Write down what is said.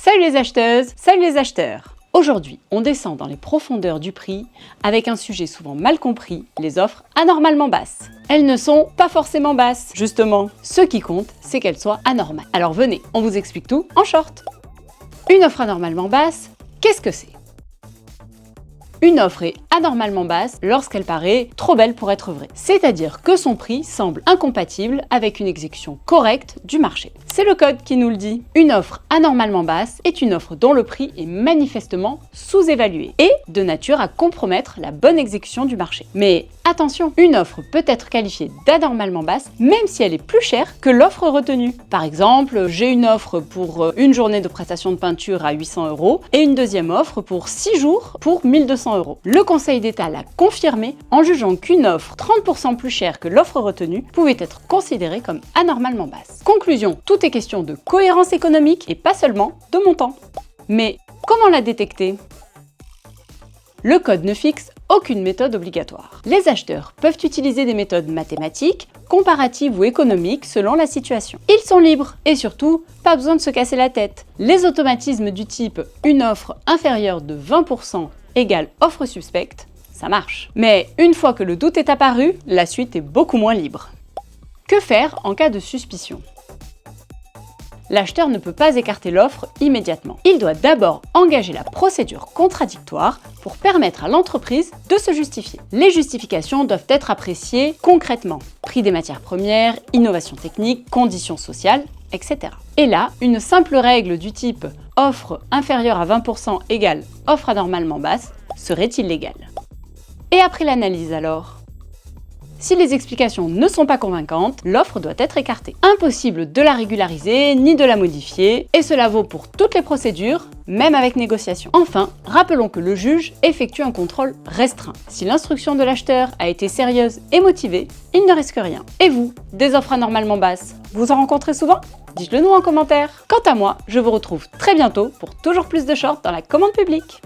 Salut les acheteuses, salut les acheteurs. Aujourd'hui, on descend dans les profondeurs du prix avec un sujet souvent mal compris, les offres anormalement basses. Elles ne sont pas forcément basses, justement. Ce qui compte, c'est qu'elles soient anormales. Alors venez, on vous explique tout en short. Une offre anormalement basse, qu'est-ce que c'est ? Une offre est anormalement basse lorsqu'elle paraît trop belle pour être vraie. C'est-à-dire que son prix semble incompatible avec une exécution correcte du marché. C'est le code qui nous le dit. Une offre anormalement basse est une offre dont le prix est manifestement sous-évalué et de nature à compromettre la bonne exécution du marché. Mais attention, une offre peut être qualifiée d'anormalement basse même si elle est plus chère que l'offre retenue. Par exemple, j'ai une offre pour une journée de prestation de peinture à 800 € et une deuxième offre pour 6 jours pour 1200 €. Le Conseil d'État l'a confirmé en jugeant qu'une offre 30% plus chère que l'offre retenue pouvait être considérée comme anormalement basse. Conclusion, tout est question de cohérence économique et pas seulement de montant. Mais comment la détecter ? Le code ne fixe aucune méthode obligatoire. Les acheteurs peuvent utiliser des méthodes mathématiques, comparatives ou économiques selon la situation. Ils sont libres et surtout, pas besoin de se casser la tête. Les automatismes du type « une offre inférieure de 20% égale offre suspecte », ça marche. Mais une fois que le doute est apparu, la suite est beaucoup moins libre. Que faire en cas de suspicion ? L'acheteur ne peut pas écarter l'offre immédiatement. Il doit d'abord engager la procédure contradictoire pour permettre à l'entreprise de se justifier. Les justifications doivent être appréciées concrètement. Prix des matières premières, innovation technique, conditions sociales, etc. Et là, une simple règle du type « offre inférieure à 20% égale offre anormalement basse » serait illégale. Et après l'analyse alors ? Si les explications ne sont pas convaincantes, l'offre doit être écartée. Impossible de la régulariser ni de la modifier, et cela vaut pour toutes les procédures, même avec négociation. Enfin, rappelons que le juge effectue un contrôle restreint. Si l'instruction de l'acheteur a été sérieuse et motivée, il ne risque rien. Et vous, des offres anormalement basses, vous en rencontrez souvent ? Dites-le nous en commentaire. Quant à moi, je vous retrouve très bientôt pour toujours plus de shorts dans la commande publique.